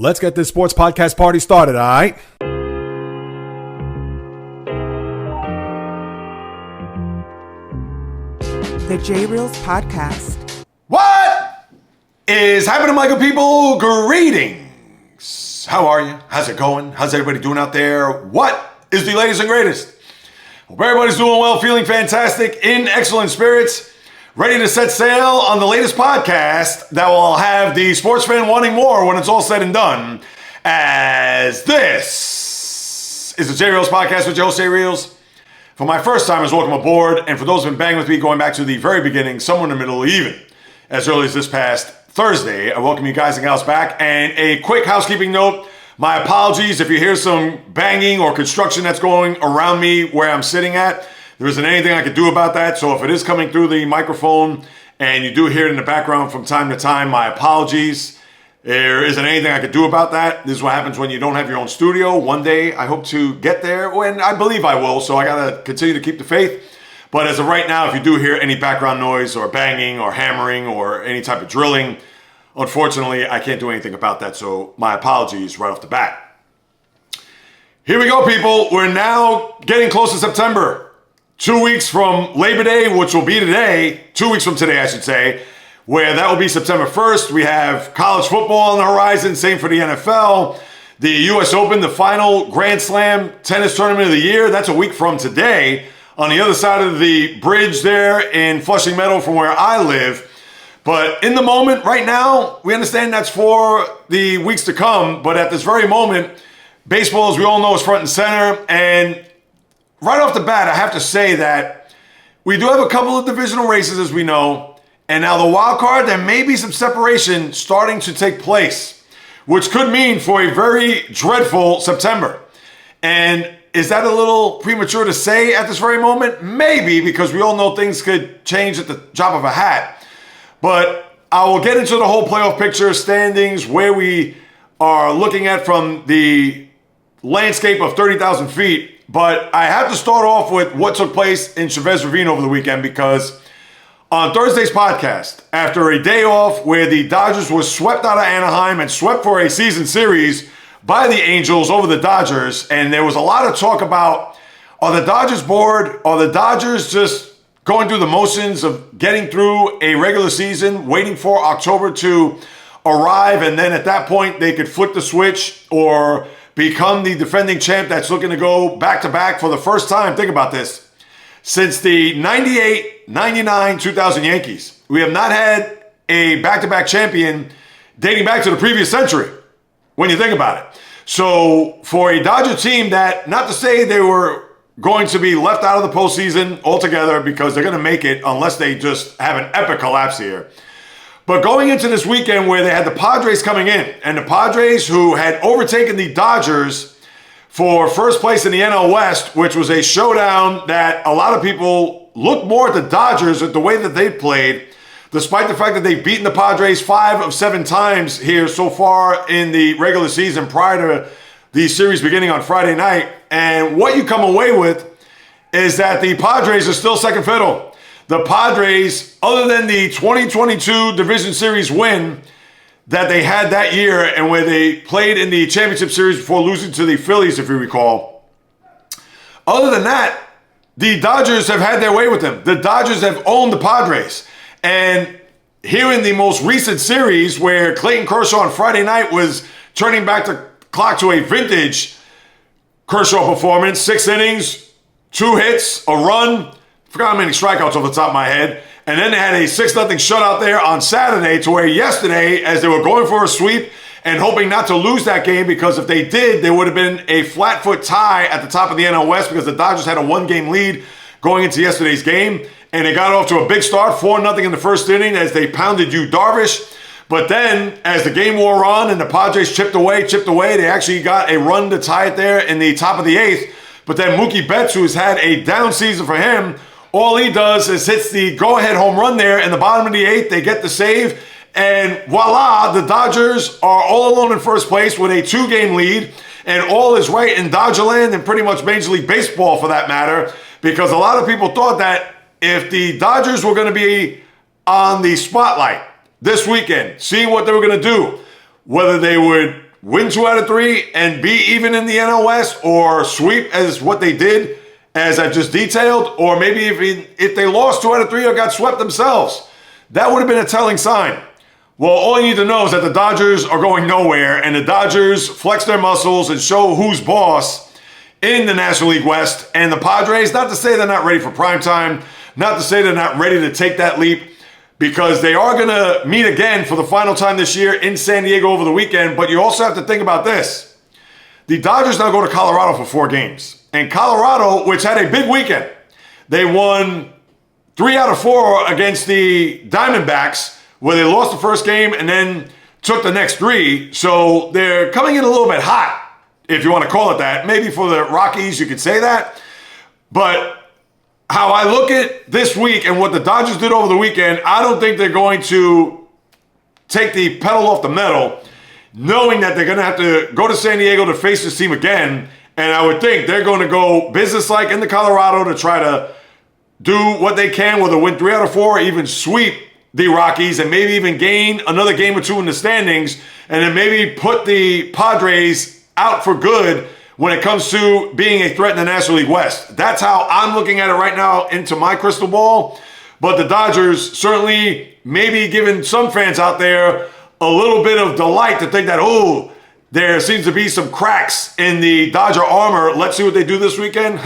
Let's get this sports podcast party started, all right? The JAYREELZ podcast. What is happening, my good people? Greetings. How are you? How's it going? How's everybody doing out there? What is the latest and greatest? Hope everybody's doing well, feeling fantastic, in excellent spirits, ready to set sail on the latest podcast that will have the sports fan wanting more when it's all said and done, as this is the JAYREELZ podcast with your host, JAYREELZ. For my first timers, welcome aboard, and for those who've been banging with me going back to the very beginning, somewhere in the middle, even as early as this past Thursday, I welcome you guys and gals back. And a quick housekeeping note, my apologies if you hear some banging or construction that's going around me where I'm sitting at. There isn't anything I can do about that, so if it is coming through the microphone and you do hear it in the background from time to time, my apologies. There isn't anything I could do about that. This is what happens when you don't have your own studio. One day, I hope to get there, and I believe I will, so I gotta continue to keep the faith. But as of right now, if you do hear any background noise or banging or hammering or any type of drilling, unfortunately, I can't do anything about that, so my apologies right off the bat. Here we go, people. We're now getting close to September. 2 weeks from Labor Day, which will be today, 2 weeks from today, I should say, where that will be September 1st. We have college football on the horizon, same for the NFL. The US Open, the final Grand Slam tennis tournament of the year, that's a week from today. On the other side of the bridge there in Flushing Meadow from where I live. But in the moment, right now, we understand that's for the weeks to come. But at this very moment, baseball, as we all know, is front and center. And right off the bat, I have to say that we do have a couple of divisional races, as we know. And now the wild card, there may be some separation starting to take place, which could mean for a very dreadful September. And is that a little premature to say at this very moment? Maybe, because we all know things could change at the drop of a hat. But I will get into the whole playoff picture, standings, where we are looking at from the landscape of 30,000 feet. But I have to start off with what took place in Chavez Ravine over the weekend, because on Thursday's podcast, after a day off where the Dodgers were swept out of Anaheim and swept for a season series by the Angels over the Dodgers, and there was a lot of talk about, are the Dodgers bored? Are the Dodgers just going through the motions of getting through a regular season, waiting for October to arrive, and then at that point they could flip the switch or become the defending champ that's looking to go back-to-back for the first time? Think about this. Since the 98, 99, 2000 Yankees, we have not had a back-to-back champion dating back to the previous century, when you think about it. So for a Dodger team that, not to say they were going to be left out of the postseason altogether, because they're going to make it unless they just have an epic collapse here. But going into this weekend where they had the Padres coming in, and the Padres, who had overtaken the Dodgers for first place in the NL West, which was a showdown that a lot of people look more at the Dodgers at the way that they played, despite the fact that they've beaten the Padres 5 of 7 times here so far in the regular season prior to the series beginning on Friday night. And what you come away with is that the Padres are still second fiddle. The Padres, other than the 2022 Division Series win that they had that year, and where they played in the championship series before losing to the Phillies, if you recall. Other than that, the Dodgers have had their way with them. The Dodgers have owned the Padres. And here in the most recent series, where Clayton Kershaw on Friday night was turning back the clock to a vintage Kershaw performance, 6 innings, 2 hits, a run, forgot how many strikeouts off the top of my head. And then they had a 6-0 shutout there on Saturday, to where yesterday, as they were going for a sweep and hoping not to lose that game, because if they did, there would have been a flat foot tie at the top of the NL West, because the Dodgers had a 1-game lead going into yesterday's game. And they got off to a big start, 4-0 in the first inning as they pounded Yu Darvish. But then, as the game wore on and the Padres chipped away, they actually got a run to tie it there in the top of the 8th. But then Mookie Betts, who has had a down season for him, all he does is hits the go-ahead home run there in the bottom of the 8th. They get the save, and voila, the Dodgers are all alone in first place with a 2-game lead, and all is right in Dodgerland and pretty much Major League Baseball for that matter, because a lot of people thought that if the Dodgers were going to be on the spotlight this weekend, seeing what they were going to do, whether they would win 2 out of 3 and be even in the NL West, or sweep as what they did, as I've just detailed, or maybe if they lost 2 out of 3 or got swept themselves, that would have been a telling sign. Well, all you need to know is that the Dodgers are going nowhere, and the Dodgers flex their muscles and show who's boss in the National League West. And the Padres, not to say they're not ready for prime time, not to say they're not ready to take that leap, because they are going to meet again for the final time this year in San Diego over the weekend. But you also have to think about this. The Dodgers now go to Colorado for 4 games. And Colorado, which had a big weekend, they won 3 out of 4 against the Diamondbacks, where they lost the first game and then took the next 3. So they're coming in a little bit hot, if you want to call it that. Maybe for the Rockies, you could say that. But how I look at this week and what the Dodgers did over the weekend, I don't think they're going to take the pedal off the metal, knowing that they're going to have to go to San Diego to face this team again. And I would think they're going to go businesslike into Colorado to try to do what they can, whether win 3 out of 4 or even sweep the Rockies, and maybe even gain another game or 2 in the standings, and then maybe put the Padres out for good when it comes to being a threat in the National League West. That's how I'm looking at it right now into my crystal ball. But the Dodgers certainly maybe giving some fans out there a little bit of delight to think that, oh, there seems to be some cracks in the Dodger armor. Let's see what they do this weekend.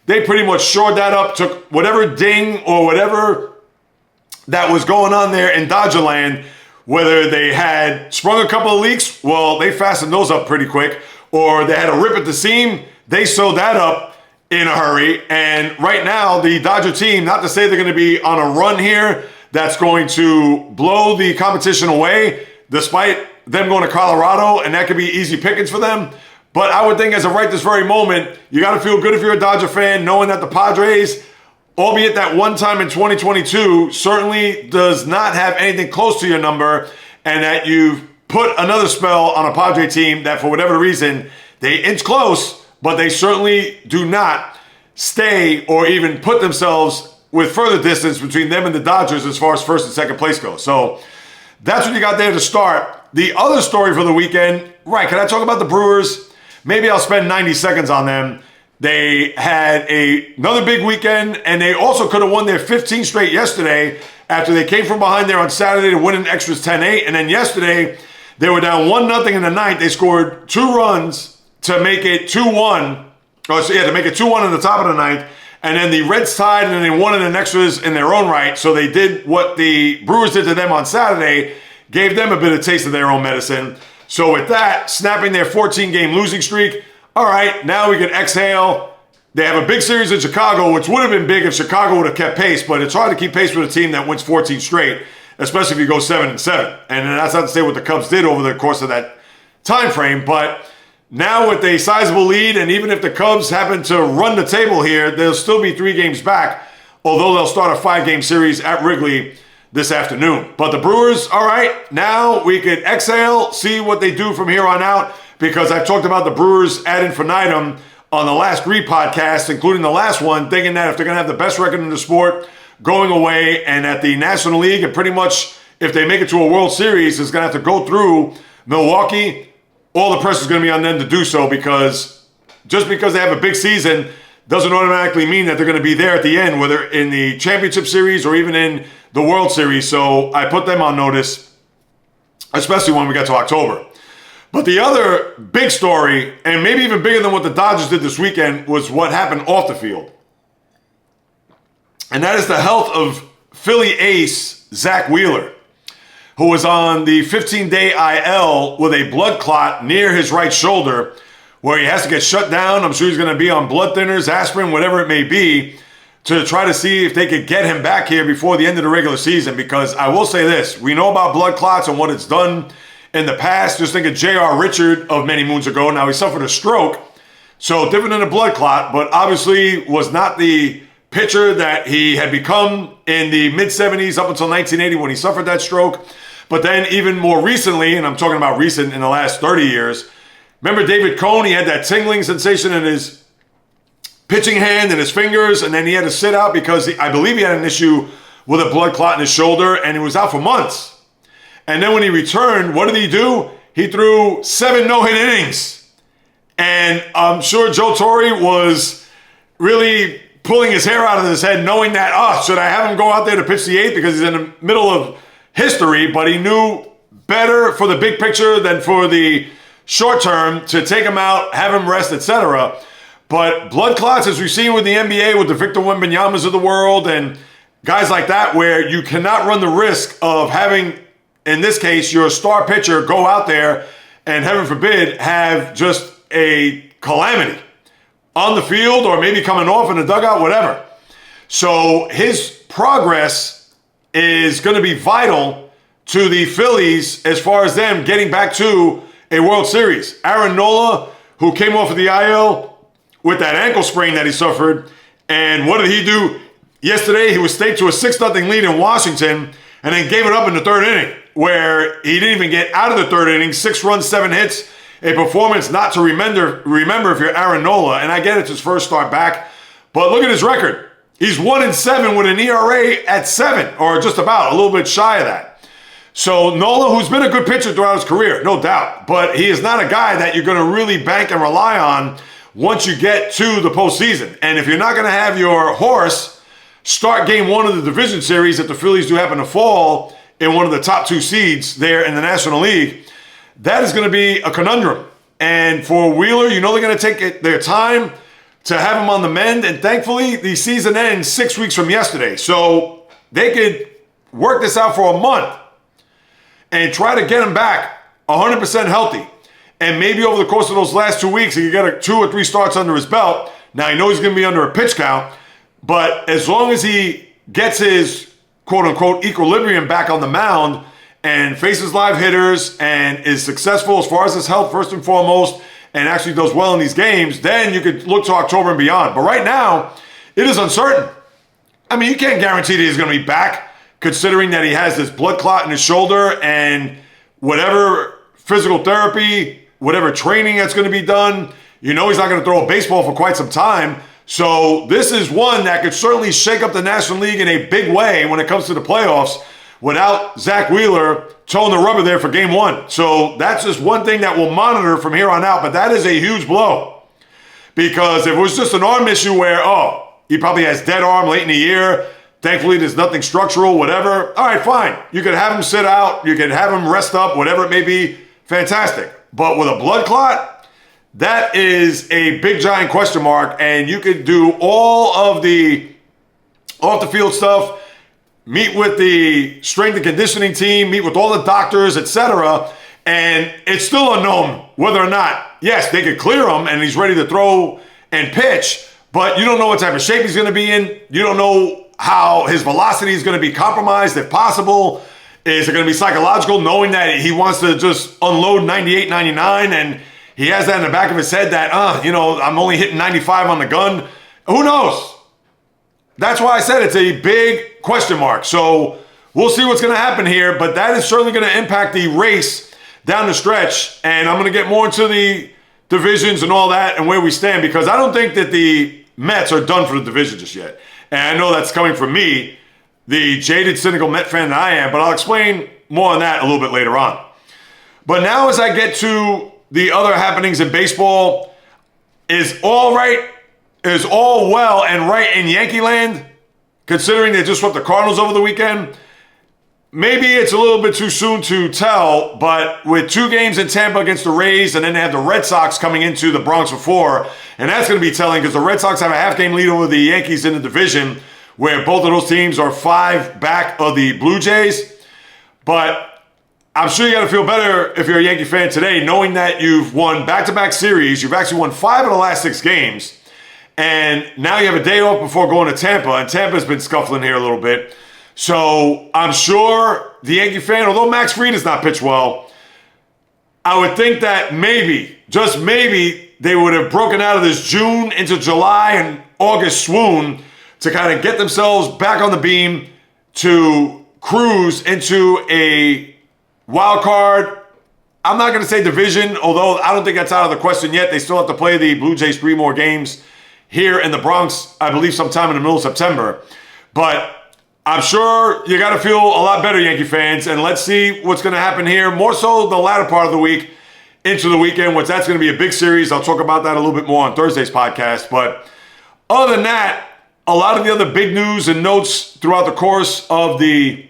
They pretty much shored that up, took whatever ding or whatever that was going on there in Dodgerland, whether they had sprung a couple of leaks, well, they fastened those up pretty quick, or they had a rip at the seam, they sewed that up in a hurry. And right now, the Dodger team, not to say they're going to be on a run here that's going to blow the competition away, despite them going to Colorado, and that could be easy pickings for them. But I would think as of right this very moment, you got to feel good if you're a Dodger fan, knowing that the Padres, albeit that one time in 2022, certainly does not have anything close to your number, and that you've put another spell on a Padre team that for whatever reason, they inch close, but they certainly do not stay or even put themselves with further distance between them and the Dodgers as far as first and second place goes. So that's what you got there to start. The other story for the weekend, right, can I talk about the Brewers? Maybe I'll spend 90 seconds on them. They had another big weekend, and they also could have won their 15th straight yesterday after they came from behind there on Saturday to win in extras 10-8. And then yesterday, they were down 1-0 in the ninth. They scored 2 runs to make it 2-1. To make it 2-1 in the top of the ninth. And then the Reds tied, and then they won it in extras in their own right. So they did what the Brewers did to them on Saturday, gave them a bit of taste of their own medicine. So with that, snapping their 14-game losing streak, all right, now we can exhale. They have a big series in Chicago, which would have been big if Chicago would have kept pace, but it's hard to keep pace with a team that wins 14 straight, especially if you go 7-7. And that's not to say what the Cubs did over the course of that time frame, but now with a sizable lead, and even if the Cubs happen to run the table here, they'll still be 3 games back, although they'll start a 5-game series at Wrigley this afternoon. But the Brewers, all right, now we could exhale, see what they do from here on out, because I've talked about the Brewers ad infinitum on the last 3 podcasts, including the last one, thinking that if they're going to have the best record in the sport going away, and at the National League, and pretty much if they make it to a World Series, is going to have to go through Milwaukee, all the pressure is going to be on them to do so, because just because they have a big season doesn't automatically mean that they're going to be there at the end, whether in the championship series or even in the World Series. So I put them on notice, especially when we get to October. But the other big story, and maybe even bigger than what the Dodgers did this weekend, was what happened off the field. And that is the health of Philly ace Zach Wheeler, who was on the 15-day IL with a blood clot near his right shoulder, where he has to get shut down. I'm sure he's going to be on blood thinners, aspirin, whatever it may be, to try to see if they could get him back here before the end of the regular season. Because I will say this, we know about blood clots and what it's done in the past. Just think of J.R. Richard of many moons ago. Now he suffered a stroke, so different than a blood clot, but obviously was not the pitcher that he had become in the mid-70s up until 1980 when he suffered that stroke. But then even more recently, and I'm talking about recent in the last 30 years, remember David Cohn? He had that tingling sensation in his pitching hand and his fingers, and then he had to sit out because I believe he had an issue with a blood clot in his shoulder, and he was out for months. And then when he returned, what did he do? he threw 7 no-hit innings. And I'm sure Joe Torre was really pulling his hair out of his head, knowing that, should I have him go out there to pitch the 8th because he's in the middle of history, but he knew better for the big picture than for the short term to take him out, have him rest, etc. But blood clots, as we've seen with the NBA, with the Victor Wembanyama's of the world and guys like that, where you cannot run the risk of having, in this case, your star pitcher go out there and, heaven forbid, have just a calamity on the field or maybe coming off in the dugout, whatever. So his progress is going to be vital to the Phillies as far as them getting back to a World Series. Aaron Nola, who came off of the IL with that ankle sprain that he suffered, and what did he do? Yesterday, he was staked to a 6-0 lead in Washington and then gave it up in the 3rd inning, where he didn't even get out of the 3rd inning. 6 runs, 7 hits, a performance not to remember if you're Aaron Nola. And I get it's his first start back, but look at his record. He's 1-7 with an ERA at 7, or just about, a little bit shy of that. So Nola, who's been a good pitcher throughout his career, no doubt, but he is not a guy that you're going to really bank and rely on once you get to the postseason. And if you're not going to have your horse start game 1 of the division series, if the Phillies do happen to fall in one of the top 2 seeds there in the National League, that is going to be a conundrum. And for Wheeler, you know they're going to take their time to have him on the mend. And thankfully, the season ends 6 weeks from yesterday. So they could work this out for a month and try to get him back 100% healthy. And maybe over the course of those last 2 weeks, he could get 2 or 3 starts under his belt. Now, I know he's going to be under a pitch count, but as long as he gets his quote-unquote equilibrium back on the mound and faces live hitters and is successful as far as his health, first and foremost, and actually does well in these games, then you could look to October and beyond. But right now, it is uncertain. I mean, you can't guarantee that he's going to be back, considering that he has this blood clot in his shoulder and whatever physical therapy, whatever training that's going to be done, you know he's not going to throw a baseball for quite some time. So this is one that could certainly shake up the National League in a big way when it comes to the playoffs without Zach Wheeler towing the rubber there for game 1. So that's just one thing that we'll monitor from here on out, but that is a huge blow. Because if it was just an arm issue where, he probably has dead arm late in the year, thankfully there's nothing structural, whatever, all right, fine. You could have him sit out, you could have him rest up, whatever it may be, fantastic. But with a blood clot, that is a big giant question mark, and you could do all of the off-the-field stuff, meet with the strength and conditioning team, meet with all the doctors, etc., and it's still unknown whether or not, yes, they could clear him and he's ready to throw and pitch, but you don't know what type of shape he's going to be in. You don't know how his velocity is going to be compromised, if possible. Is it going to be psychological, knowing that he wants to just unload 98, 99, and he has that in the back of his head that, I'm only hitting 95 on the gun. Who knows? That's why I said it's a big question mark. So we'll see what's going to happen here, but that is certainly going to impact the race down the stretch. And I'm going to get more into the divisions and all that and where we stand, because I don't think that the Mets are done for the division just yet. And I know that's coming from me, the jaded, cynical Met fan that I am, but I'll explain more on that a little bit later on. But now as I get to the other happenings in baseball, is all well and right in Yankee land, considering they just swept the Cardinals over the weekend? Maybe it's a little bit too soon to tell, but with 2 games in Tampa against the Rays, and then they have the Red Sox coming into the Bronx for 4, and that's going to be telling because the Red Sox have a half-game lead over the Yankees in the division, where both of those teams are 5 back of the Blue Jays. But I'm sure you got to feel better if you're a Yankee fan today, knowing that you've won back-to-back series. You've actually won 5 of the last 6 games. And now you have a day off before going to Tampa. And Tampa's been scuffling here a little bit. So I'm sure the Yankee fan, although Max Fried has not pitched well, I would think that maybe, just maybe, they would have broken out of this June into July and August swoon to kind of get themselves back on the beam to cruise into a wild card. I'm not going to say division, although I don't think that's out of the question yet. They still have to play the Blue Jays 3 more games here in the Bronx, I believe sometime in the middle of September. But I'm sure you got to feel a lot better, Yankee fans, and let's see what's going to happen here, more so the latter part of the week into the weekend, which that's going to be a big series. I'll talk about that a little bit more on Thursday's podcast. But other than that, a lot of the other big news and notes throughout the course of the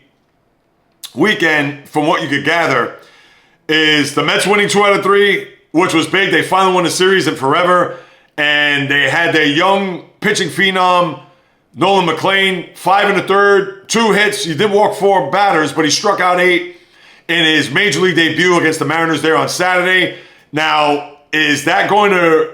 weekend, from what you could gather, is the Mets winning 2 out of 3, which was big. They finally won the series in forever, and they had their young pitching phenom, Nolan McLean, 5 1/3, 2 hits. He did walk 4 batters, but he struck out 8 in his major league debut against the Mariners there on Saturday. Now, is that going to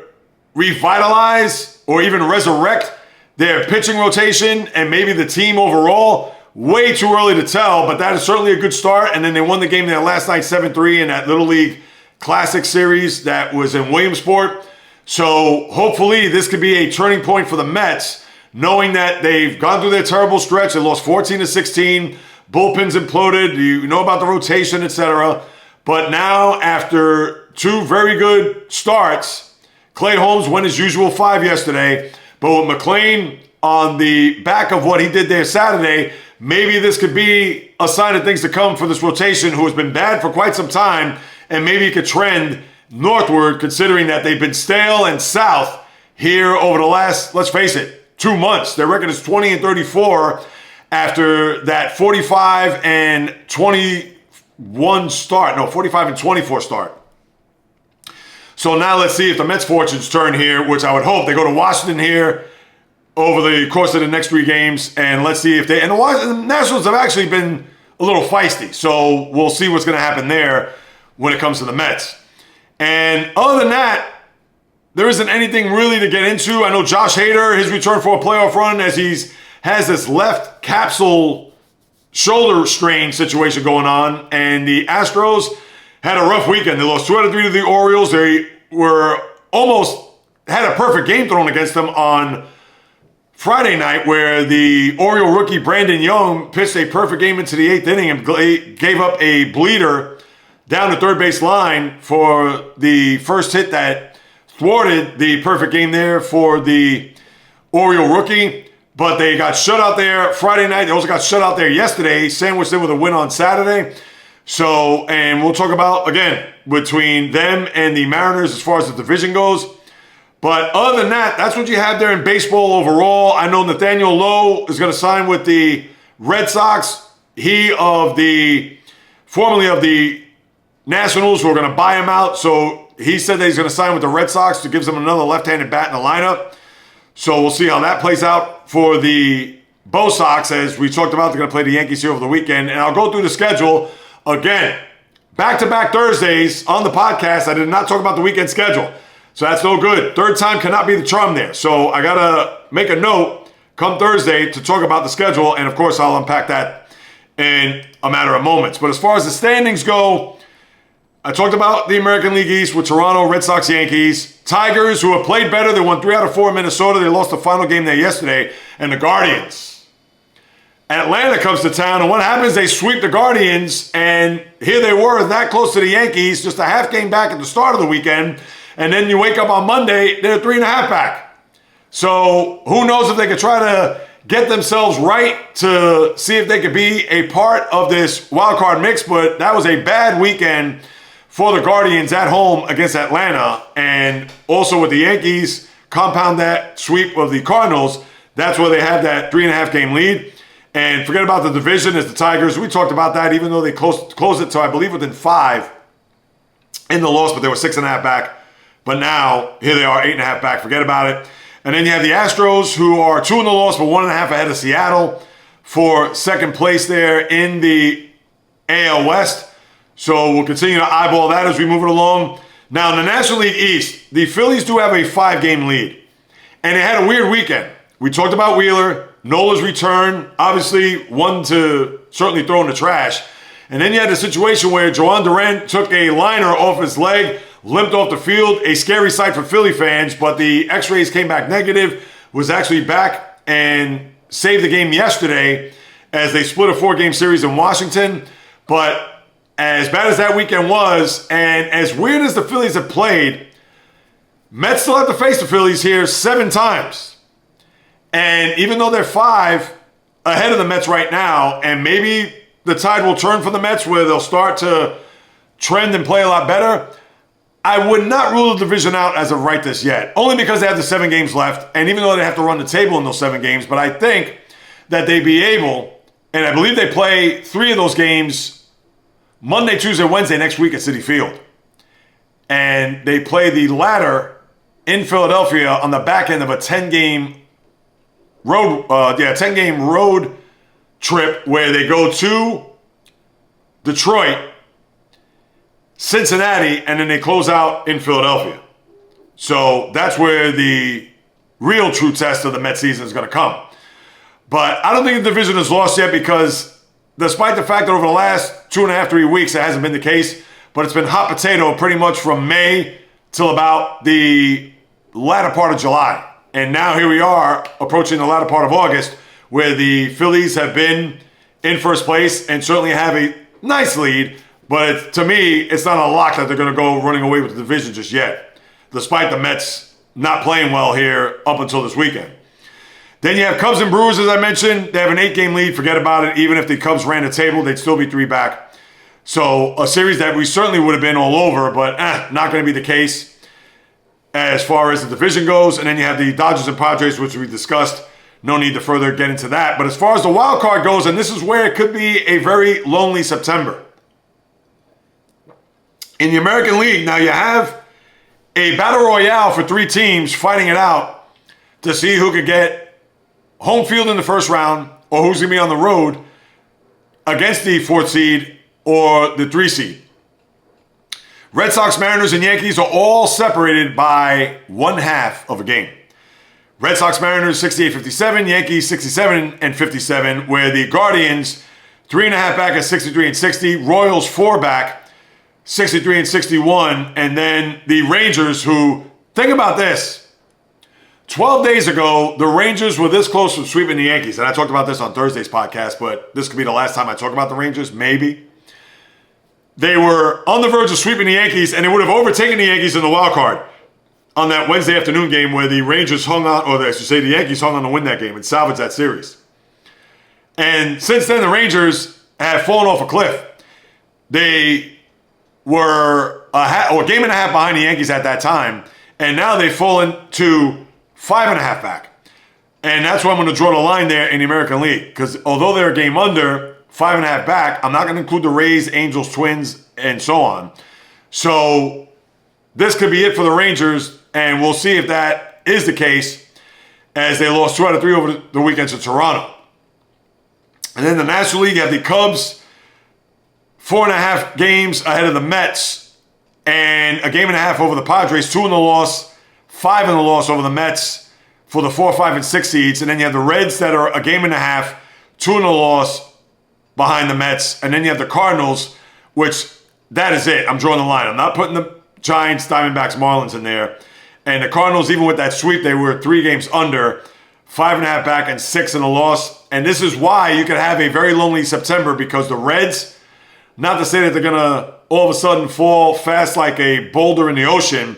revitalize or even resurrect their pitching rotation and maybe the team overall? Way too early to tell, but that is certainly a good start. And then they won the game there last night 7-3 in that Little League Classic Series that was in Williamsport. So hopefully this could be a turning point for the Mets, knowing that they've gone through their terrible stretch. They lost 14-16. Bullpens imploded. You know about the rotation, etc. But now, after 2 very good starts, Clay Holmes went his usual 5 yesterday. But with McLean on the back of what he did there Saturday, maybe this could be a sign of things to come for this rotation, who has been bad for quite some time, and maybe it could trend northward, considering that they've been stale and south here over the last, let's face it, 2 months. Their record is 20-34 after that 45-21 start. No, 45-24 start. So now let's see if the Mets' fortunes turn here, which I would hope. They go to Washington here over the course of the next 3 games, and let's see if they... And the Nationals have actually been a little feisty, so we'll see what's going to happen there when it comes to the Mets. And other than that, there isn't anything really to get into. I know Josh Hader, his return for a playoff run, as has this left capsule shoulder strain situation going on, and the Astros had a rough weekend. They lost 2 out of 3 to the Orioles. They were almost had a perfect game thrown against them on Friday night, where the Oriole rookie Brandon Young pitched a perfect game into the 8th inning and gave up a bleeder down the third base line for the first hit that thwarted the perfect game there for the Oriole rookie. But they got shut out there Friday night. They also got shut out there yesterday, sandwiched in with a win on Saturday. So, and we'll talk about, again, between them and the Mariners as far as the division goes. But other than that, that's what you have there in baseball overall. I know Nathaniel Lowe is going to sign with the Red Sox. He formerly of the Nationals, who are going to buy him out. So he said that he's going to sign with the Red Sox to give them another left-handed bat in the lineup. So we'll see how that plays out for the Bo Sox. As we talked about, they're going to play the Yankees here over the weekend. And I'll go through the schedule. Again, back-to-back Thursdays on the podcast. I did not talk about the weekend schedule. So that's no good. Third time cannot be the charm there. So I got to make a note come Thursday to talk about the schedule. And, of course, I'll unpack that in a matter of moments. But as far as the standings go, I talked about the American League East with Toronto, Red Sox, Yankees. Tigers, who have played better. They won 3 out of 4 in Minnesota. They lost the final game there yesterday. And the Guardians. Atlanta comes to town, and what happens? They sweep the Guardians, and here they were that close to the Yankees, just a half game back at the start of the weekend. And then you wake up on Monday, they're 3.5 back. So who knows if they could try to get themselves right to see if they could be a part of this wild card mix. But that was a bad weekend for the Guardians at home against Atlanta. And also with the Yankees, compound that sweep of the Cardinals. That's where they have that 3.5 game lead. And forget about the division as the Tigers. We talked about that, even though they closed it to, I believe, within 5 in the loss, but they were 6.5 back. But now, here they are, 8.5 back. Forget about it. And then you have the Astros, who are 2 in the loss, but 1.5 ahead of Seattle for second place there in the AL West. So we'll continue to eyeball that as we move it along. Now, in the National League East, the Phillies do have a 5-game lead. And they had a weird weekend. We talked about Wheeler, Nola's return, obviously one to certainly throw in the trash. And then you had a situation where Joan Durant took a liner off his leg, limped off the field, a scary sight for Philly fans, but the x-rays came back negative, was actually back and saved the game yesterday as they split a 4-game series in Washington. But as bad as that weekend was, and as weird as the Phillies have played, Mets still have to face the Phillies here 7 times. And even though they're 5 ahead of the Mets right now, and maybe the tide will turn for the Mets where they'll start to trend and play a lot better. I would not rule the division out as of right this yet, only because they have the 7 games left, and even though they have to run the table in those 7 games, but I think that they'd be able, and I believe they play 3 of those games Monday, Tuesday, Wednesday next week at Citi Field. And they play the latter in Philadelphia on the back end of a 10-game road trip where they go to Detroit, Cincinnati, and then they close out in Philadelphia. So that's where the real true test of the Mets season is going to come. But I don't think the division is lost yet because despite the fact that over the last 2.5, 3 weeks it hasn't been the case, but it's been hot potato pretty much from May till about the latter part of July. And now here we are approaching the latter part of August where the Phillies have been in first place and certainly have a nice lead. But to me, it's not a lock that they're going to go running away with the division just yet, despite the Mets not playing well here up until this weekend. Then you have Cubs and Brewers, as I mentioned. They have an 8-game lead. Forget about it. Even if the Cubs ran the table, they'd still be 3 back. So a series that we certainly would have been all over, but not going to be the case as far as the division goes. And then you have the Dodgers and Padres, which we discussed. No need to further get into that. But as far as the wild card goes, and this is where it could be a very lonely September. In the American League, now you have a battle royale for 3 teams fighting it out to see who could get home field in the first round or who's going to be on the road against the 4th seed or the 3 seed. Red Sox, Mariners, and Yankees are all separated by 1/2 of a game. Red Sox, Mariners 68-57, Yankees 67-57, where the Guardians 3.5 back at 63-60, Royals 4 back 63-61, and then the Rangers, who, think about this, 12 days ago, the Rangers were this close to sweeping the Yankees, and I talked about this on Thursday's podcast, but this could be the last time I talk about the Rangers, maybe. They were on the verge of sweeping the Yankees, and they would have overtaken the Yankees in the wild card on that Wednesday afternoon game where the Rangers hung on, or I should say the Yankees hung on to win that game and salvage that series. And since then, the Rangers have fallen off a cliff. They were a game and a half behind the Yankees at that time, and now they've fallen to 5.5 back. And that's why I'm going to draw the line there in the American League, because although they're a game under, 5.5 back, I'm not going to include the Rays, Angels, Twins, and so on. So this could be it for the Rangers, and we'll see if that is the case as they lost 2 out of 3 over the weekend to Toronto. And then the National League, you have the Cubs, 4.5 games ahead of the Mets, and a game and a half over the Padres, 2 in the loss, 5 in the loss over the Mets for the 4, 5, and 6 seeds. And then you have the Reds that are a game and a half, 2 in the loss behind the Mets. And then you have the Cardinals, which that is it. I'm drawing the line. I'm not putting the Giants, Diamondbacks, Marlins in there. And the Cardinals, even with that sweep, they were 3 games under, 5.5 back and 6 in the loss. And this is why you could have a very lonely September, because the Reds, not to say that they're going to all of a sudden fall fast like a boulder in the ocean,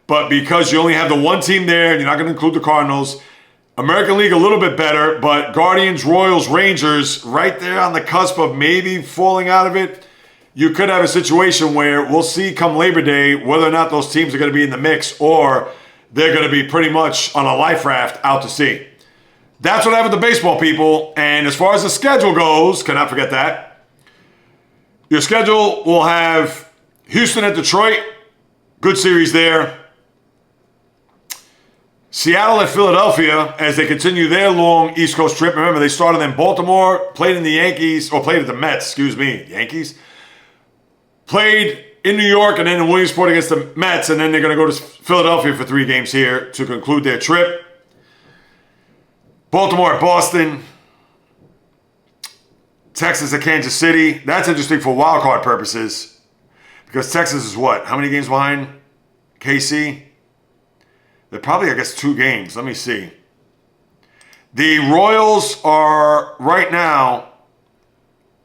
but because you only have the one team there, and you're not going to include the Cardinals. American League a little bit better, but Guardians, Royals, Rangers right there on the cusp of maybe falling out of it. You could have a situation where we'll see come Labor Day whether or not those teams are going to be in the mix or they're going to be pretty much on a life raft out to sea. That's what I have with the baseball people. And as far as the schedule goes, cannot forget that. Your schedule will have Houston at Detroit. Good series there. Seattle at Philadelphia as they continue their long East Coast trip. Remember, they started in Baltimore, played in the Yankees, or played at the Mets, Yankees. Played in New York and then in Williamsport against the Mets, and then they're going to go to Philadelphia for 3 games here to conclude their trip. Baltimore at Boston. Texas at Kansas City. That's interesting for wild card purposes because Texas is what? How many games behind KC? They're probably, I guess, 2 games. Let me see. The Royals are right now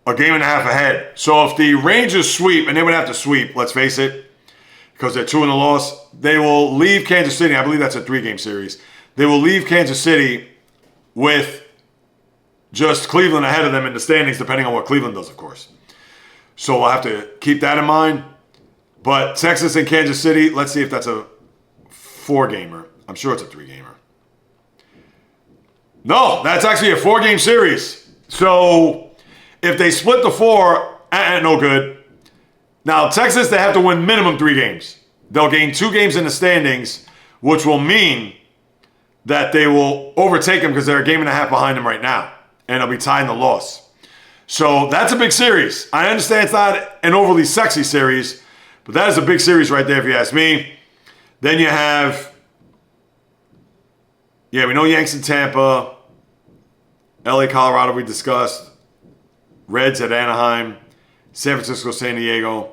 a game and a half ahead. So if the Rangers sweep, and they would have to sweep, let's face it, because they're 2 in the loss, they will leave Kansas City. I believe that's a 3-game series. They will leave Kansas City with Just Cleveland ahead of them in the standings, depending on what Cleveland does, of course. So we'll have to keep that in mind. But Texas and Kansas City, let's see if that's a 4-gamer. I'm sure it's a 3-gamer. No, that's actually a 4-game series. So if they split the 4, no good. Now, Texas, they have to win minimum 3 games. They'll gain 2 games in the standings, which will mean that they will overtake them because they're a game and a half behind them right now. And they'll be tied in the loss. So that's a big series. I understand it's not an overly sexy series, but that is a big series right there if you ask me. Then you have, we know Yanks in Tampa, LA, Colorado we discussed, Reds at Anaheim, San Francisco, San Diego.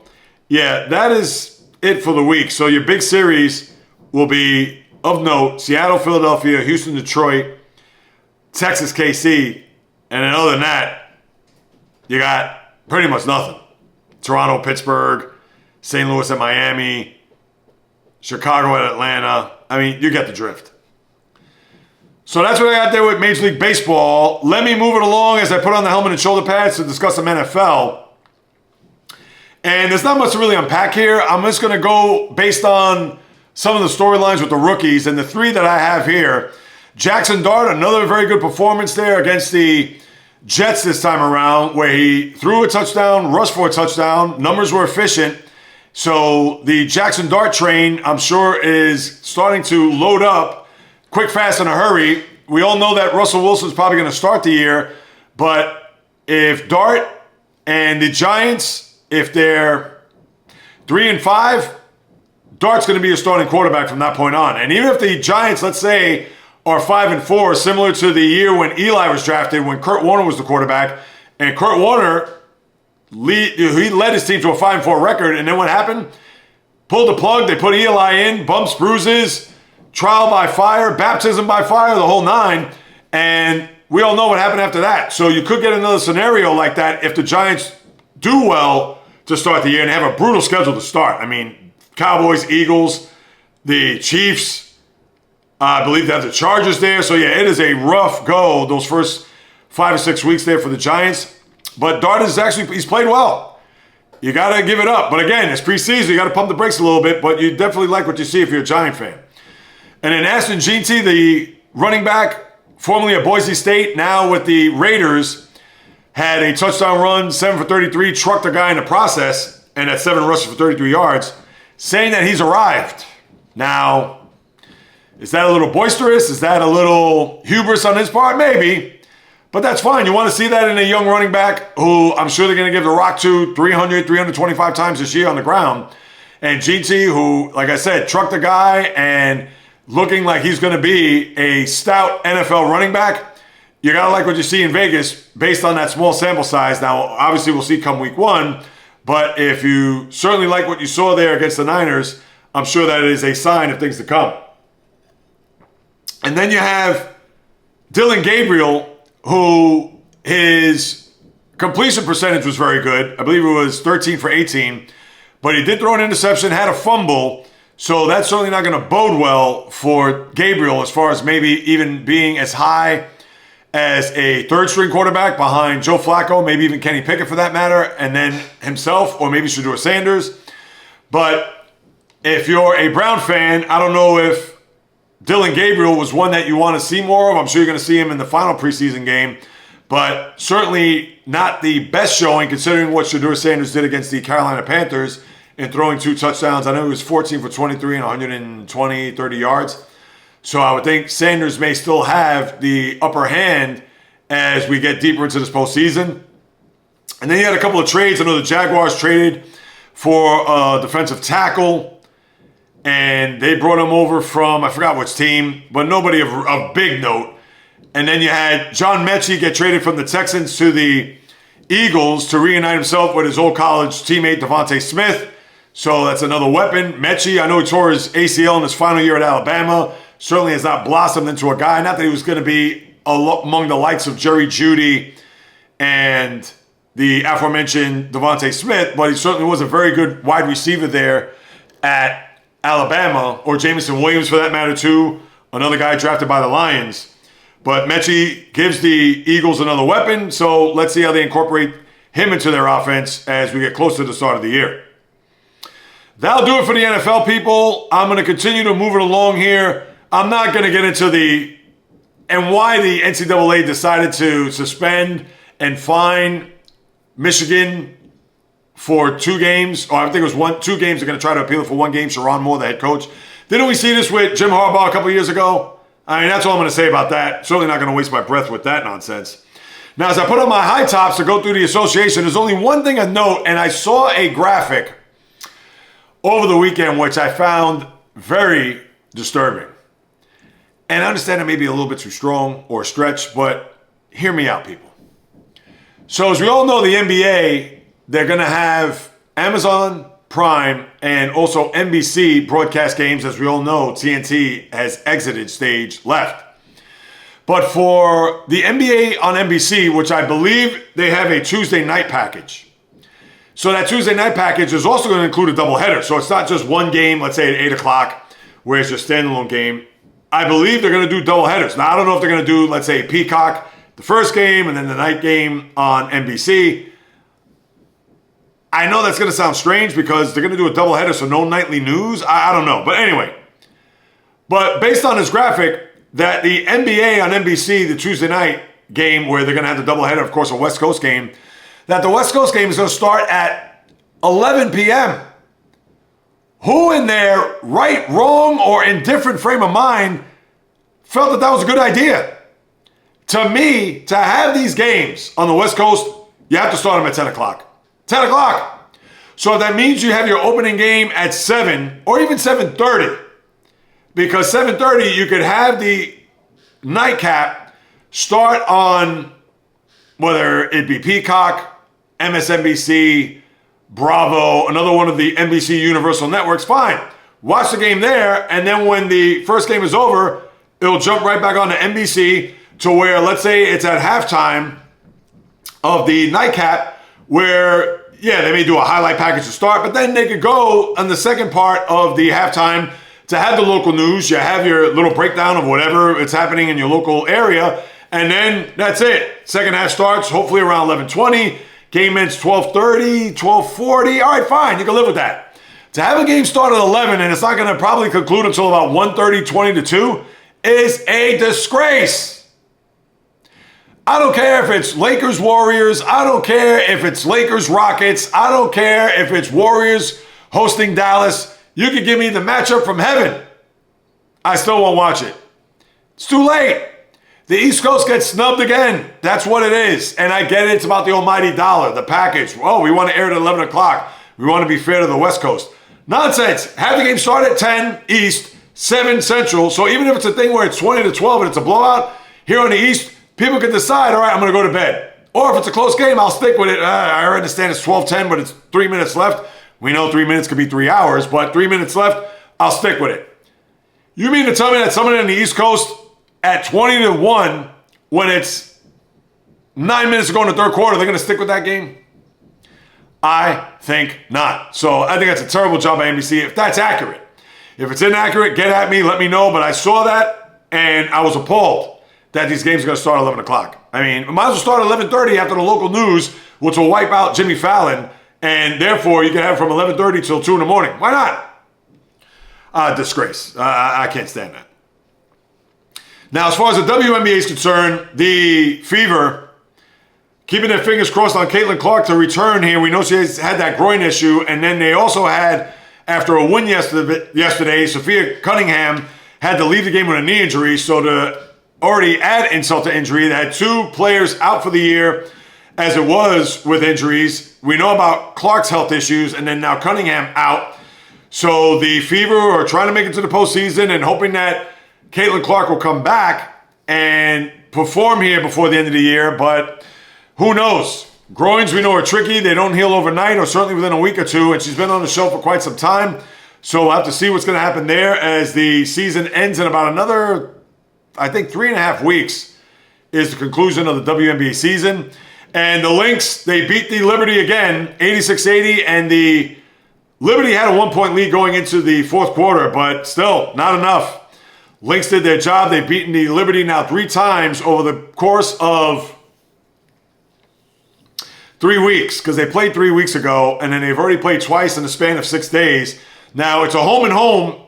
Yeah, that is it for the week. So your big series will be, of note, Seattle, Philadelphia, Houston, Detroit, Texas, KC, and then other than that, you got pretty much nothing. Toronto, Pittsburgh, St. Louis at Miami, Chicago at Atlanta. I mean, you get the drift. So that's what I got there with Major League Baseball. Let me move it along as I put on the helmet and shoulder pads to discuss some NFL. And there's not much to really unpack here. I'm just going to go based on some of the storylines with the rookies. And the 3 that I have here, Jaxson Dart, another very good performance there against the Jets this time around, where he threw a touchdown, rushed for a touchdown. Numbers were efficient. So the Jaxson Dart train, I'm sure, is starting to load up quick, fast, in a hurry. We all know that Russell Wilson's probably going to start the year. But if Dart and the Giants, if they're 3-5, Dart's going to be a starting quarterback from that point on. And even if the Giants, let's say, are 5-4, similar to the year when Eli was drafted, when Kurt Warner was the quarterback, and Kurt Warner, he led his team to a 5-4 record, and then what happened? Pulled the plug, they put Eli in, bumps, bruises, trial by fire, baptism by fire, the whole 9, and we all know what happened after that. So you could get another scenario like that if the Giants do well to start the year and have a brutal schedule to start. I mean, Cowboys, Eagles, the Chiefs, I believe they have the Chargers there. So yeah, it is a rough go those first 5 or 6 weeks there for the Giants. But Dart is he's played well. You got to give it up. But again, it's preseason. You got to pump the brakes a little bit, but you definitely like what you see if you're a Giant fan. And then Ashton Jeanty, the running back, formerly at Boise State, now with the Raiders, had a touchdown run, 7 for 33, trucked a guy in the process, and had 7 rushes for 33 yards, saying that he's arrived. Now, is that a little boisterous? Is that a little hubris on his part? Maybe. But that's fine. You want to see that in a young running back who I'm sure they're going to give the rock to 300, 325 times this year on the ground. And Jeanty, who, like I said, trucked the guy and looking like he's going to be a stout NFL running back. You got to like what you see in Vegas based on that small sample size. Now, obviously, we'll see come week 1. But if you certainly like what you saw there against the Niners, I'm sure that it is a sign of things to come. And then you have Dillon Gabriel, who his completion percentage was very good. I believe it was 13 for 18. But he did throw an interception, had a fumble. So that's certainly not going to bode well for Gabriel as far as maybe even being as high as a third-string quarterback behind Joe Flacco, maybe even Kenny Pickett for that matter, and then himself, or maybe Shedeur Sanders. But if you're a Brown fan, I don't know if Dillon Gabriel was one that you want to see more of. I'm sure you're going to see him in the final preseason game, but certainly not the best showing considering what Shedeur Sanders did against the Carolina Panthers in throwing 2 touchdowns. I know he was 14 for 23 and 120, 30 yards. So I would think Sanders may still have the upper hand as we get deeper into this postseason. And then you had a couple of trades. I know the Jaguars traded for a defensive tackle, and they brought him over from, I forgot which team, but nobody of big note. And then you had John Mechie get traded from the Texans to the Eagles to reunite himself with his old college teammate Devontae Smith. So that's another weapon. Mechie, I know he tore his ACL in his final year at Alabama. Certainly has not blossomed into a guy. Not that he was going to be among the likes of Jerry Jeudy and the aforementioned Devontae Smith, but he certainly was a very good wide receiver there at Alabama, or Jameson Williams for that matter too, another guy drafted by the Lions. But Mechie gives the Eagles another weapon, so let's see how they incorporate him into their offense as we get closer to the start of the year. That'll do it for the NFL, people. I'm going to continue to move it along here. I'm not going to get into why the NCAA decided to suspend and fine Michigan for 2 games. Or I think it was 2 games. They're going to try to appeal it for 1 game. Sharon Moore, the head coach. Didn't we see this with Jim Harbaugh a couple of years ago? I mean, that's all I'm going to say about that. Certainly not going to waste my breath with that nonsense. Now, as I put on my high tops to go through the association, there's only one thing of note, and I saw a graphic over the weekend which I found very disturbing. And I understand it may be a little bit too strong or stretched, but hear me out, people. So as we all know, the NBA, they're going to have Amazon Prime and also NBC broadcast games. As we all know, TNT has exited stage left. But for the NBA on NBC, which I believe they have a Tuesday night package. So that Tuesday night package is also going to include a doubleheader. So it's not just 1 game, let's say at 8 o'clock, where it's just a standalone game. I believe they're going to do doubleheaders. Now, I don't know if they're going to do, let's say, Peacock, the first game, and then the night game on NBC. I know that's going to sound strange because they're going to do a doubleheader, so no nightly news. I don't know. But anyway. But based on this graphic, that the NBA on NBC, the Tuesday night game, where they're going to have the doubleheader, of course, a West Coast game, that the West Coast game is going to start at 11 p.m. Who in their right, wrong, or indifferent frame of mind felt that that was a good idea? To me, to have these games on the West Coast, you have to start them at 10 o'clock. 10 o'clock. So that means you have your opening game at 7 or even 7:30. Because 7:30, you could have the nightcap start on whether it be Peacock, MSNBC, Bravo, another one of the NBC Universal networks. Fine. Watch the game there, and then when the first game is over, it'll jump right back on to NBC to where, let's say it's at halftime of the nightcap, where, yeah, they may do a highlight package to start, but then they could go on the second part of the halftime to have the local news. You have your little breakdown of whatever is happening in your local area, and then that's it. Second half starts hopefully around 11:20. Game ends 12:30, 12:40. All right, fine. You can live with that. To have a game start at 11 and it's not going to probably conclude until about 1:30, 20 to 2 is a disgrace. I don't care if it's Lakers Warriors. I don't care if it's Lakers Rockets. I don't care if it's Warriors hosting Dallas. You could give me the matchup from heaven. I still won't watch it. It's too late. The East Coast gets snubbed again. That's what it is. And I get it. It's about the almighty dollar, the package. Oh, we want to air it at 11 o'clock. We want to be fair to the West Coast. Nonsense. Have the game start at 10 East, 7 Central. So even if it's a thing where it's 20 to 12 and it's a blowout, here on the East, people can decide, all right, I'm going to go to bed. Or if it's a close game, I'll stick with it. I understand it's 12:10, but it's 3 minutes left. We know 3 minutes could be 3 hours, but 3 minutes left, I'll stick with it. You mean to tell me that someone in the East Coast at 20 to 1, when it's 9 minutes to go in the third quarter, they're going to stick with that game? I think not. So I think that's a terrible job by NBC, if that's accurate. If it's inaccurate, get at me, let me know. But I saw that, and I was appalled that these games are going to start at 11 o'clock. I mean, it might as well start at 11:30 after the local news, which will wipe out Jimmy Fallon, and therefore you can have it from 11:30 till 2 in the morning. Why not? Disgrace. I can't stand that. Now, as far as the WNBA is concerned, the Fever, keeping their fingers crossed on Caitlin Clark to return here. We know she has had that groin issue, and then they also had, after a win yesterday, Sophia Cunningham had to leave the game with a knee injury, so to already add insult to injury, they had 2 players out for the year, as it was with injuries. We know about Clark's health issues, and then now Cunningham out. So the Fever are trying to make it to the postseason and hoping that Caitlin Clark will come back and perform here before the end of the year, but who knows? Groins, we know, are tricky. They don't heal overnight or certainly within a week or two, and she's been on the show for quite some time. So we'll have to see what's going to happen there as the season ends in about another, I think, 3.5 weeks is the conclusion of the WNBA season. And the Lynx, they beat the Liberty again, 86-80, and the Liberty had a 1-point lead going into the fourth quarter, but still not enough. Lynx did their job. They've beaten the Liberty now 3 times over the course of 3 weeks, because they played 3 weeks ago, and then they've already played twice in the span of 6 days. Now, it's a home and home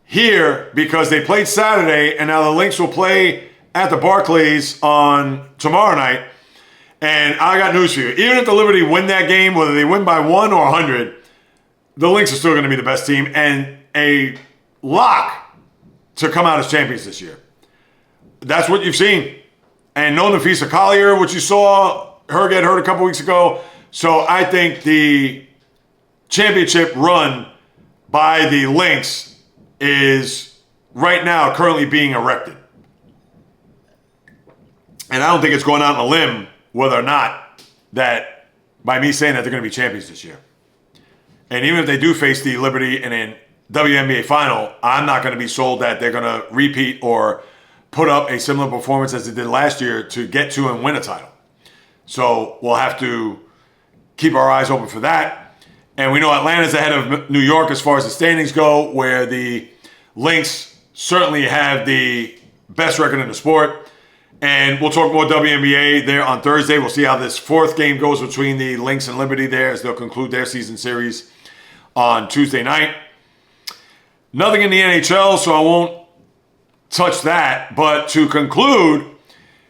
here because they played Saturday, and now the Lynx will play at the Barclays on tomorrow night. And I got news for you. Even if the Liberty win that game, whether they win by 1 or 100, the Lynx are still going to be the best team and a lock to come out as champions this year. That's what you've seen. And no Nafisa Collier, which you saw her get hurt a couple weeks ago. So I think the championship run by the Lynx is right now currently being erected. And I don't think it's going out on a limb whether or not that, by me saying that they're going to be champions this year. And even if they do face the Liberty in a WNBA final, I'm not going to be sold that they're going to repeat or put up a similar performance as they did last year to get to and win a title. So we'll have to keep our eyes open for that. And we know Atlanta's ahead of New York as far as the standings go, where the Lynx certainly have the best record in the sport. And we'll talk more WNBA there on Thursday. We'll see how this 4th game goes between the Lynx and Liberty there as they'll conclude their season series on Tuesday night. Nothing in the NHL, so I won't touch that. But to conclude,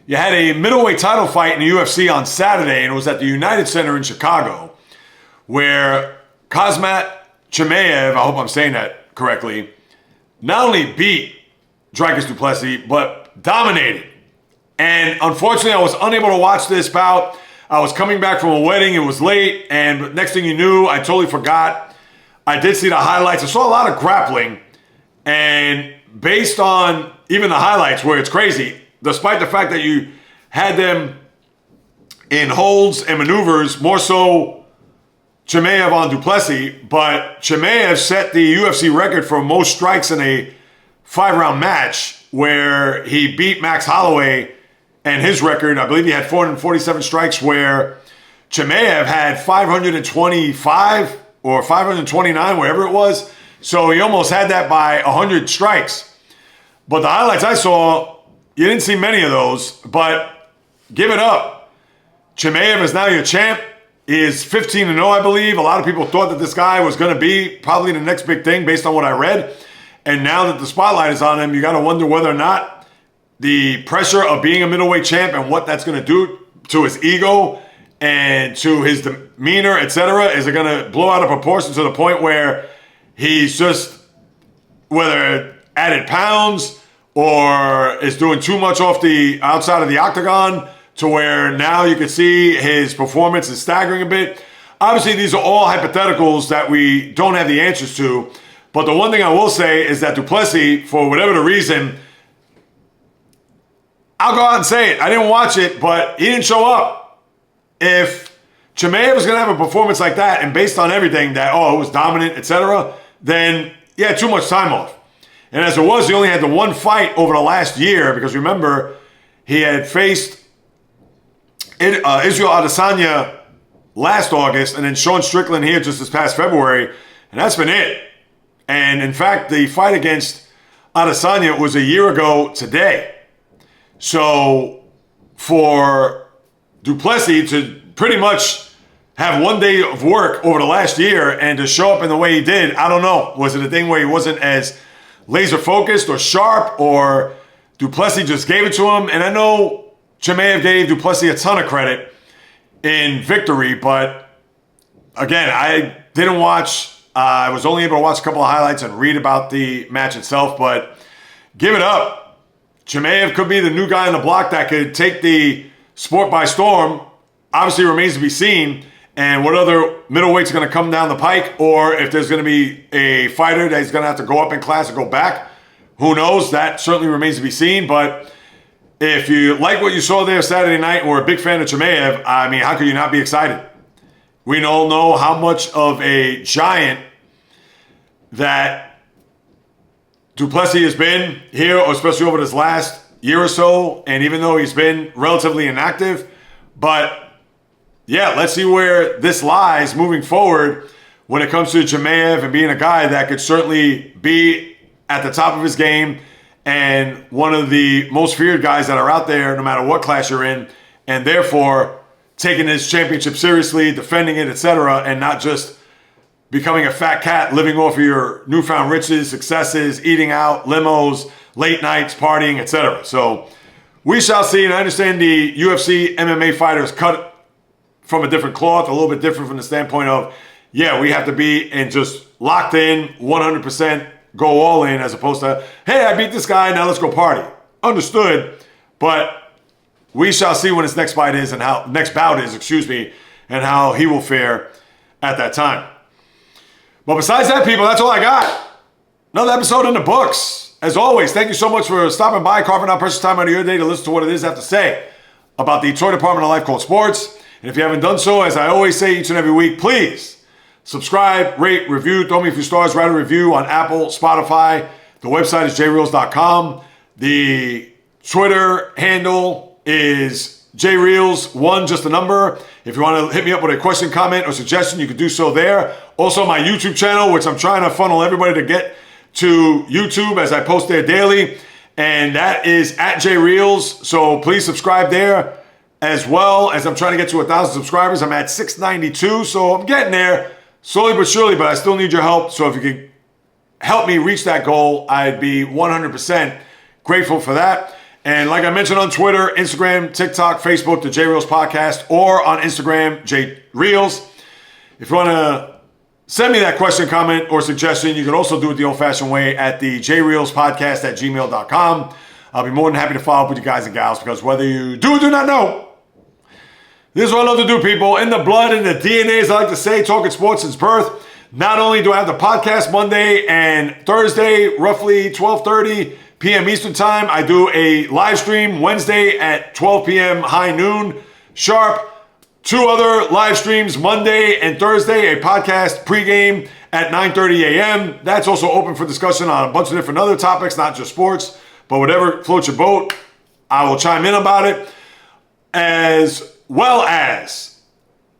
you had a middleweight title fight in the UFC on Saturday, and it was at the United Center in Chicago, where Khamzat Chimeav, I hope I'm saying that correctly, not only beat Dricus Du Plessis, but dominated. And unfortunately, I was unable to watch this bout. I was coming back from a wedding. It was late. And next thing you knew, I totally forgot. I did see the highlights. I saw a lot of grappling. And based on even the highlights, where it's crazy, despite the fact that you had them in holds and maneuvers, more so Chimeav on Du Plessis. But Chimeav set the UFC record for most strikes in a 5-round match, where he beat Max Holloway. And his record, I believe he had 447 strikes, where Chimeav had 525 or 529, wherever it was. So he almost had that by 100 strikes. But the highlights I saw, you didn't see many of those. But give it up. Chimeav is now your champ. He is 15-0, I believe. A lot of people thought that this guy was going to be probably the next big thing based on what I read. And now that the spotlight is on him, you got to wonder whether or not the pressure of being a middleweight champ and what that's going to do to his ego and to his demeanor, etc., is it going to blow out of proportion to the point where he's just, whether added pounds or is doing too much off the outside of the octagon, to where now you can see his performance is staggering a bit. Obviously, these are all hypotheticals that we don't have the answers to. But the one thing I will say is that Du Plessis, for whatever the reason, I'll go out and say it. I didn't watch it, but he didn't show up. If Chimeav was going to have a performance like that, and based on everything that, it was dominant, etc., then he had too much time off. And as it was, he only had the one fight over the last year, because remember, he had faced Israel Adesanya last August, and then Sean Strickland here just this past February, and that's been it. And in fact, the fight against Adesanya was a year ago today. So for Du Plessis to pretty much have one day of work over the last year and to show up in the way he did, I don't know. Was it a thing where he wasn't as laser focused or sharp, or Du Plessis just gave it to him? And I know Chimeav gave Du Plessis a ton of credit in victory, but again, I didn't watch. I was only able to watch a couple of highlights and read about the match itself, but give it up. Chimeav could be the new guy on the block that could take the sport by storm. Obviously, remains to be seen. And what other middleweights are going to come down the pike, or if there's going to be a fighter that's going to have to go up in class or go back. Who knows? That certainly remains to be seen. But if you like what you saw there Saturday night and were a big fan of Chimeav, I mean, how could you not be excited? We all know how much of a giant that Du Plessis has been here, especially over this last year or so, and even though he's been relatively inactive. But yeah, let's see where this lies moving forward when it comes to Chimeav and being a guy that could certainly be at the top of his game and one of the most feared guys that are out there, no matter what class you're in, and therefore taking this championship seriously, defending it, etc., and not just becoming a fat cat living off of your newfound riches, successes, eating out, limos, late nights, partying, etc. So we shall see. And I understand the UFC MMA fighters cut from a different cloth, a little bit different from the standpoint of, yeah, we have to be and just locked in, 100%, go all in, as opposed to, hey, I beat this guy, now let's go party. Understood, but we shall see when his next bout is, and how he will fare at that time. But besides that, people, that's all I got. Another episode in the books. As always, thank you so much for stopping by, carving out precious time out of your day to listen to what it is I have to say about the toy department of life called sports. And if you haven't done so, as I always say each and every week, please subscribe, rate, review, throw me a few stars, write a review on Apple, Spotify. The website is JAYREELZ.com. The Twitter handle is JAYREELZ1, just a number. If you want to hit me up with a question, comment, or suggestion, you can do so there. Also, my YouTube channel, which I'm trying to funnel everybody to get to YouTube as I post there daily. And that is at JAYREELZ. So please subscribe there, as well as I'm trying to get to 1,000 subscribers. I'm at 692, so I'm getting there slowly but surely, but I still need your help. So if you could help me reach that goal, I'd be 100% grateful for that. And like I mentioned on Twitter, Instagram, TikTok, Facebook, the JAYREELZ Podcast, or on Instagram, JAYREELZ. If you want to send me that question, comment, or suggestion, you can also do it the old-fashioned way at the JAYREELZ Podcast at gmail.com. I'll be more than happy to follow up with you guys and gals, because whether you do or do not know, this is what I love to do, people. In the blood, in the DNA, as I like to say, talking sports since birth. Not only do I have the podcast Monday and Thursday, roughly 12:30 p.m. Eastern Time, I do a live stream Wednesday at 12 p.m. high noon sharp. 2 other live streams Monday and Thursday, a podcast pregame at 9:30 a.m. That's also open for discussion on a bunch of different other topics, not just sports, but whatever floats your boat, I will chime in about it. As well as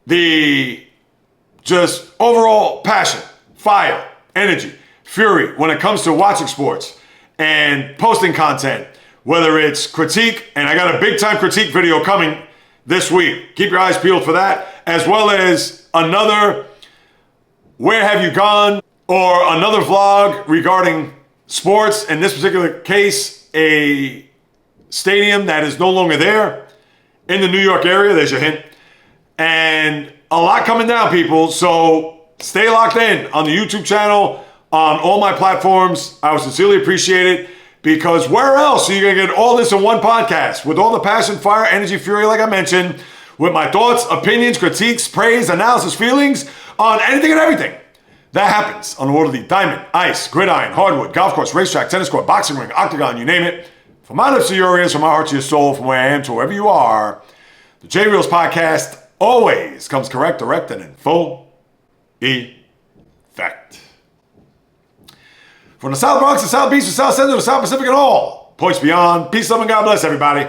the just overall passion, fire, energy, fury when it comes to watching sports and posting content, whether it's critique, and I got a big time critique video coming this week. Keep your eyes peeled for that, as well as another Where Have You Gone, or another vlog regarding sports, in this particular case, a stadium that is no longer there in the New York area. There's your hint. And a lot coming down, people. So stay locked in on the YouTube channel, on all my platforms. I would sincerely appreciate it, because where else are you going to get all this in one podcast with all the passion, fire, energy, fury, like I mentioned, with my thoughts, opinions, critiques, praise, analysis, feelings on anything and everything that happens on the world of the diamond, ice, gridiron, hardwood, golf course, racetrack, tennis court, boxing ring, octagon, you name it. From my lips to your ears, from my heart to your soul, from where I am to wherever you are, the JAYREELZ Podcast always comes correct, direct, and in full effect. From the South Bronx, the South Beach, the South Central, the South Pacific, and all points beyond, peace, love, and God bless everybody.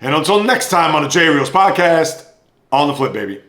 And until next time on the JAYREELZ Podcast, on the flip, baby.